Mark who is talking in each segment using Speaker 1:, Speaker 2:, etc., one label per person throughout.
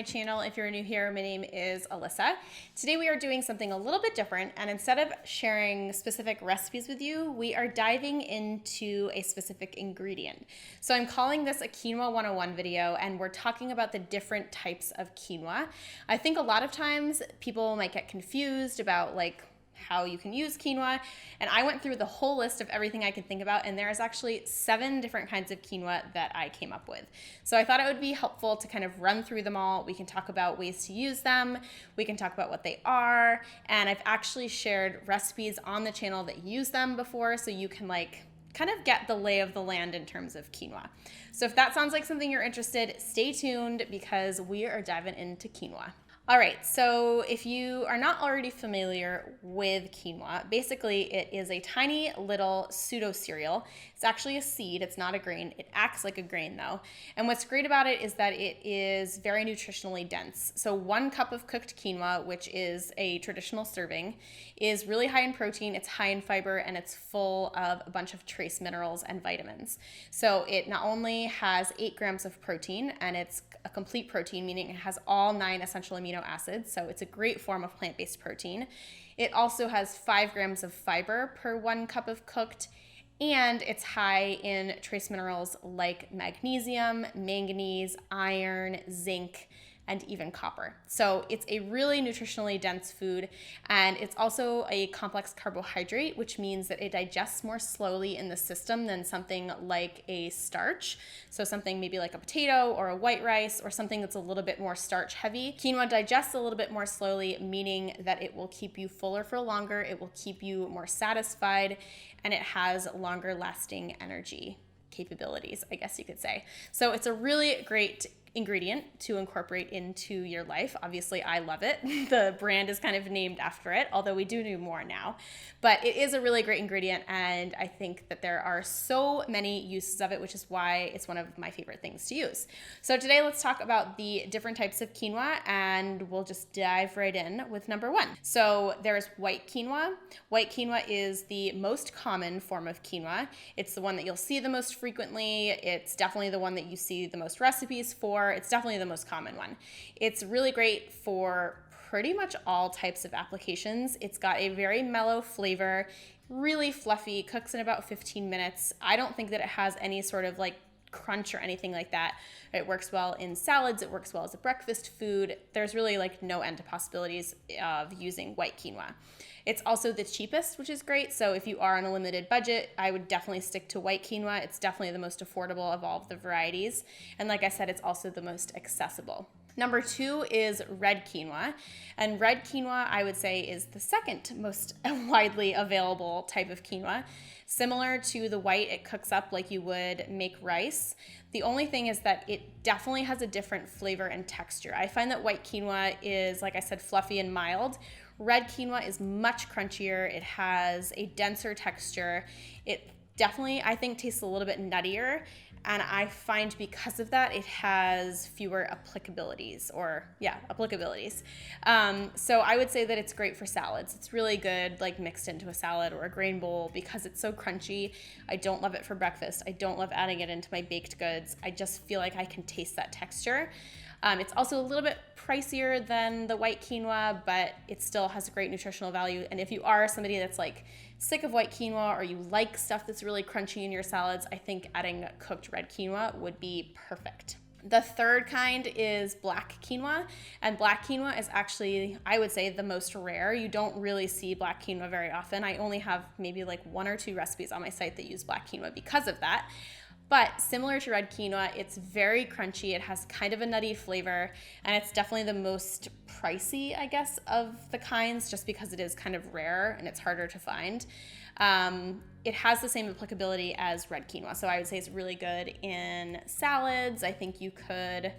Speaker 1: channel. If you're new here, my name is Alyssa. Today we are doing something a little bit different, and instead of sharing specific recipes with you, we are diving into a specific ingredient. So I'm calling this a Quinoa 101 video, and we're talking about the different types of quinoa. I think a lot of times people might get confused about how you can use quinoa, and I went through the whole list of everything I could think about, and there's actually 7 different kinds of quinoa that I came up with. So I thought it would be helpful to kind of run through them all. We can talk about ways to use them, we can talk about what they are, and I've actually shared recipes on the channel that use them before, so you can kind of get the lay of the land in terms of quinoa. So if that sounds like something you're interested, stay tuned because we are diving into quinoa. All right, so if you are not already familiar with quinoa, basically it is a tiny little pseudo cereal. It's actually a seed, it's not a grain. It acts like a grain though. And what's great about it is that it is very nutritionally dense. So 1 cup of cooked quinoa, which is a traditional serving, is really high in protein, it's high in fiber, and it's full of a bunch of trace minerals and vitamins. So it not only has 8 grams of protein, and it's a complete protein, meaning it has all 9 essential amino acids, so it's a great form of plant-based protein. It also has 5 grams of fiber per 1 cup of cooked, and it's high in trace minerals like magnesium, manganese, iron, zinc, and even copper. So it's a really nutritionally dense food, and it's also a complex carbohydrate, which means that it digests more slowly in the system than something like a starch. So something maybe like a potato or a white rice or something that's a little bit more starch heavy. Quinoa digests a little bit more slowly, meaning that it will keep you fuller for longer, it will keep you more satisfied, and it has longer lasting energy capabilities, I guess you could say. So it's a really great ingredient to incorporate into your life. Obviously, I love it. The brand is kind of named after it, although we do more now. But it is a really great ingredient, and I think that there are so many uses of it, which is why it's one of my favorite things to use. So today, let's talk about the different types of quinoa, and we'll just dive right in with number 1. So there's white quinoa. White quinoa is the most common form of quinoa. It's the one that you'll see the most frequently. It's definitely the one that you see the most recipes for. It's definitely the most common one. It's really great for pretty much all types of applications. It's got a very mellow flavor, really fluffy, cooks in about 15 minutes. I don't think that it has any sort of crunch or anything like that. It works well in salads, it works well as a breakfast food. There's really no end to possibilities of using white quinoa. It's also the cheapest, which is great. So if you are on a limited budget, I would definitely stick to white quinoa. It's definitely the most affordable of all of the varieties. And like I said, it's also the most accessible. Number 2 is red quinoa. And red quinoa, I would say, is the second most widely available type of quinoa. Similar to the white, it cooks up like you would make rice. The only thing is that it definitely has a different flavor and texture. I find that white quinoa is, like I said, fluffy and mild. Red quinoa is much crunchier. It has a denser texture. It definitely, I think, tastes a little bit nuttier. And I find because of that, it has fewer applicabilities. So I would say that it's great for salads. It's really good, mixed into a salad or a grain bowl because it's so crunchy. I don't love it for breakfast. I don't love adding it into my baked goods. I just feel like I can taste that texture. It's also a little bit pricier than the white quinoa, but it still has a great nutritional value. And if you are somebody that's sick of white quinoa or you like stuff that's really crunchy in your salads, I think adding cooked red quinoa would be perfect. The third kind is black quinoa, and black quinoa is actually, I would say, the most rare. You don't really see black quinoa very often. I only have maybe 1 or 2 recipes on my site that use black quinoa because of that. But similar to red quinoa, it's very crunchy. It has kind of a nutty flavor, and it's definitely the most pricey, I guess, of the kinds, just because it is kind of rare and it's harder to find. It has the same applicability as red quinoa, so I would say it's really good in salads. I think you could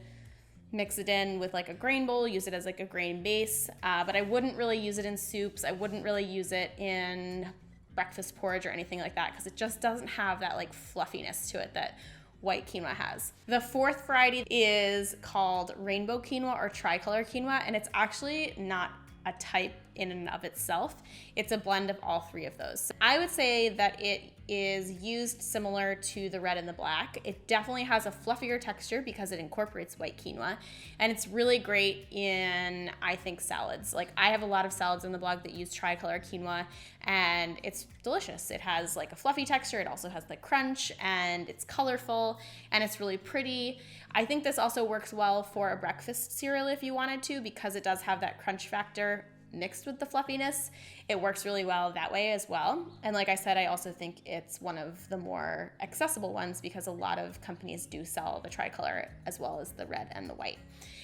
Speaker 1: mix it in with a grain bowl, use it as a grain base, but I wouldn't really use it in soups. I wouldn't really use it in breakfast porridge or anything like that because it just doesn't have that fluffiness to it that white quinoa has. The 4th variety is called rainbow quinoa or tricolor quinoa, and it's actually not a type in and of itself. It's a blend of all three of those. I would say that it is used similar to the red and the black. It definitely has a fluffier texture because it incorporates white quinoa, and it's really great in, I think, salads. Like, I have a lot of salads in the blog that use tricolor quinoa, and it's delicious. It has like a fluffy texture, it also has the crunch, and it's colorful, and it's really pretty. I think this also works well for a breakfast cereal if you wanted to, because it does have that crunch factor mixed with the fluffiness. It works really well that way as well. And like I said, I also think it's one of the more accessible ones because a lot of companies do sell the tricolor as well as the red and the white.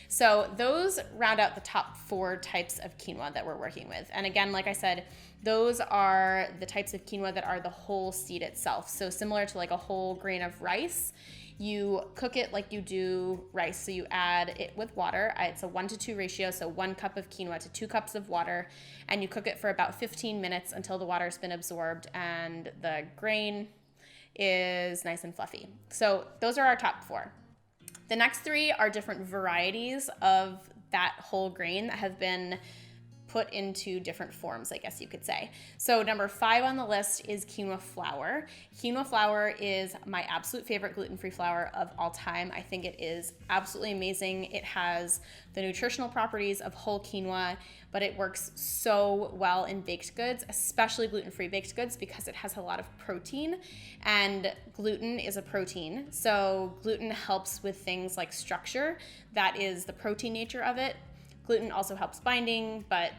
Speaker 1: So those round out the top 4 types of quinoa that we're working with. And again, like I said, those are the types of quinoa that are the whole seed itself. So similar to like a whole grain of rice, you cook it like you do rice. So you add it with water. It's a 1-to-2 ratio, so 1 cup of quinoa to 2 cups of water, and you cook it for about 15 minutes until the water's been absorbed and the grain is nice and fluffy. So those are our top 4. The next 3 are different varieties of that whole grain that have been put into different forms, I guess you could say. So number 5 on the list is quinoa flour. Quinoa flour is my absolute favorite gluten-free flour of all time. I think it is absolutely amazing. It has the nutritional properties of whole quinoa, but it works so well in baked goods, especially gluten-free baked goods, because it has a lot of protein, and gluten is a protein. So gluten helps with things like structure. That is the protein nature of it. Gluten also helps binding, but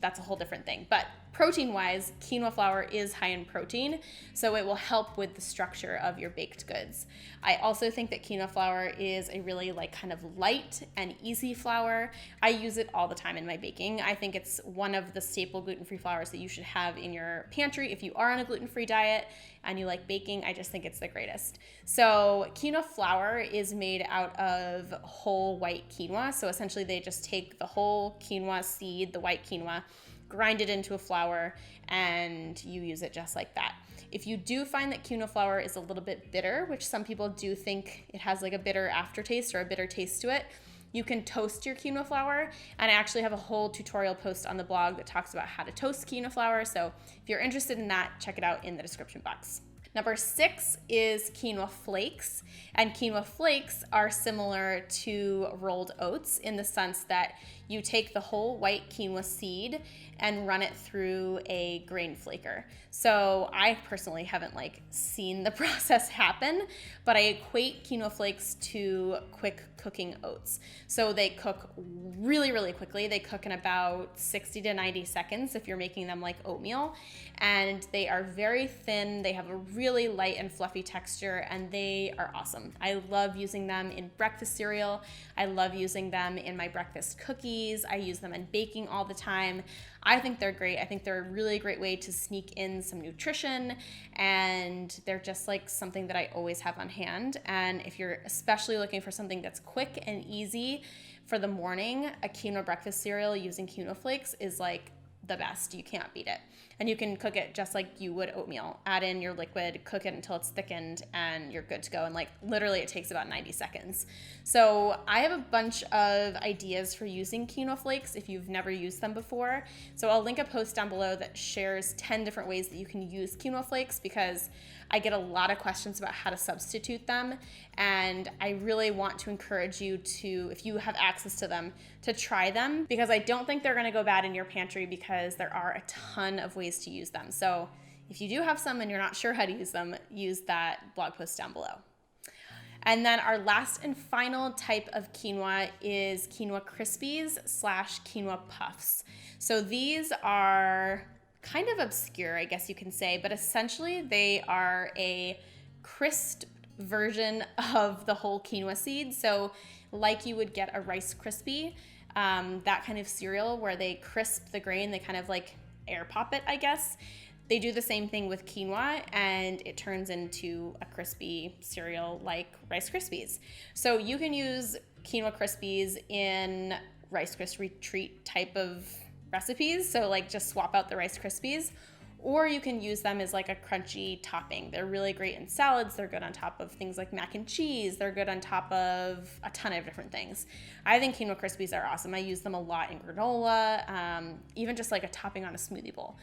Speaker 1: that's a whole different thing. But protein-wise, quinoa flour is high in protein, so it will help with the structure of your baked goods. I also think that quinoa flour is a really like kind of light and easy flour. I use it all the time in my baking. I think it's one of the staple gluten-free flours that you should have in your pantry if you are on a gluten-free diet and you like baking. I just think it's the greatest. So quinoa flour is made out of whole white quinoa. So essentially they just take the whole quinoa seed, the white quinoa, grind it into a flour, and you use it just like that. If you do find that quinoa flour is a little bit bitter, which some people do think it has like a bitter aftertaste or a bitter taste to it, you can toast your quinoa flour, and I actually have a whole tutorial post on the blog that talks about how to toast quinoa flour, so if you're interested in that, check it out in the description box. Number 6 is quinoa flakes, and quinoa flakes are similar to rolled oats in the sense that you take the whole white quinoa seed and run it through a grain flaker. So I personally haven't like seen the process happen, but I equate quinoa flakes to quick cooking oats. So they cook really, really quickly. They cook in about 60 to 90 seconds if you're making them like oatmeal, and they are very thin. They have a really light and fluffy texture, and they are awesome. I love using them in breakfast cereal. I love using them in my breakfast cookies. I use them in baking all the time. I think they're great. I think they're a really great way to sneak in some nutrition, and they're just like something that I always have on hand. And if you're especially looking for something that's quick and easy for the morning, a quinoa breakfast cereal using quinoa flakes is like the best. You can't beat it. And you can cook it just like you would oatmeal. Add in your liquid, cook it until it's thickened, and you're good to go. And like literally it takes about 90 seconds. So I have a bunch of ideas for using quinoa flakes if you've never used them before. So I'll link a post down below that shares 10 different ways that you can use quinoa flakes, because I get a lot of questions about how to substitute them, and I really want to encourage you to, if you have access to them, to try them, because I don't think they're gonna go bad in your pantry, because there are a ton of ways to use them. So if you do have some and you're not sure how to use them, use that blog post down below. And then our last and final type of quinoa is quinoa crispies / quinoa puffs. So these are kind of obscure, I guess you can say, but essentially they are a crisp version of the whole quinoa seed. So like you would get a Rice Krispie, that kind of cereal where they crisp the grain, they kind of like air pop it, I guess. They do the same thing with quinoa, and it turns into a crispy cereal like Rice Krispies. So you can use quinoa crispies in Rice Krispie treat type of recipes, so like just swap out the Rice Krispies, or you can use them as like a crunchy topping. They're really great in salads. They're good on top of things like mac and cheese. They're good on top of a ton of different things. I think Quinoa Crispies are awesome. I use them a lot in granola, even just like a topping on a smoothie bowl.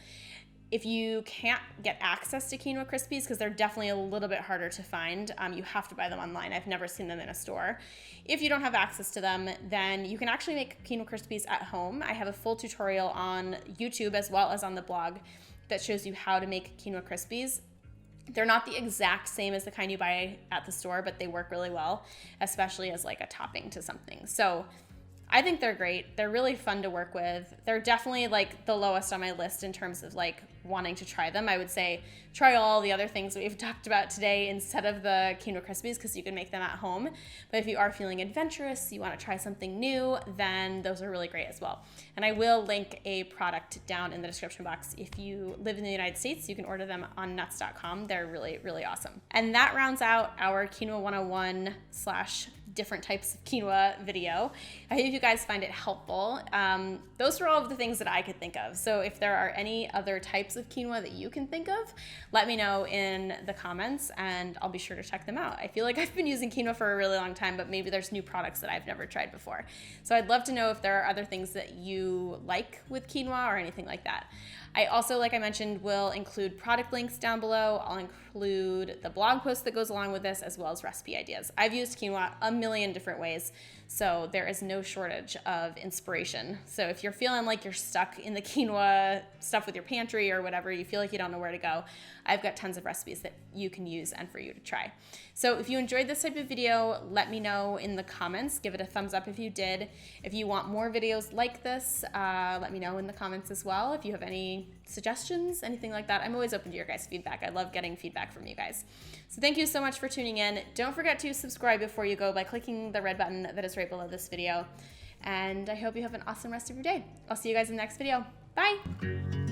Speaker 1: If you can't get access to Quinoa Crispies, because they're definitely a little bit harder to find, you have to buy them online. I've never seen them in a store. If you don't have access to them, then you can actually make Quinoa Crispies at home. I have a full tutorial on YouTube as well as on the blog that shows you how to make Quinoa Crispies. They're not the exact same as the kind you buy at the store, but they work really well, especially as like a topping to something. So I think they're great. They're really fun to work with. They're definitely like the lowest on my list in terms of like wanting to try them. I would say try all the other things that we've talked about today instead of the Quinoa Crispies, because you can make them at home. But if you are feeling adventurous, you want to try something new, then those are really great as well. And I will link a product down in the description box. If you live in the United States, you can order them on nuts.com. They're really, really awesome. And that rounds out our Quinoa 101 / different types of quinoa video. I hope you guys find it helpful. Those are all of the things that I could think of. So if there are any other types of quinoa that you can think of, let me know in the comments and I'll be sure to check them out. I feel like I've been using quinoa for a really long time, but maybe there's new products that I've never tried before. So I'd love to know if there are other things that you like with quinoa or anything like that. I also, like I mentioned, will include product links down below. I'll include the blog post that goes along with this, as well as recipe ideas. I've used quinoa a million different ways, so there is no shortage of inspiration. So if you're feeling like you're stuck in the quinoa stuff with your pantry or whatever, you feel like you don't know where to go, I've got tons of recipes that you can use and for you to try. So if you enjoyed this type of video, let me know in the comments. Give it a thumbs up if you did. If you want more videos like this, let me know in the comments as well. If you have any suggestions, anything like that, I'm always open to your guys' feedback. I love getting feedback from you guys. So thank you so much for tuning in. Don't forget to subscribe before you go by clicking the red button that is right below this video. And I hope you have an awesome rest of your day. I'll see you guys in the next video. Bye.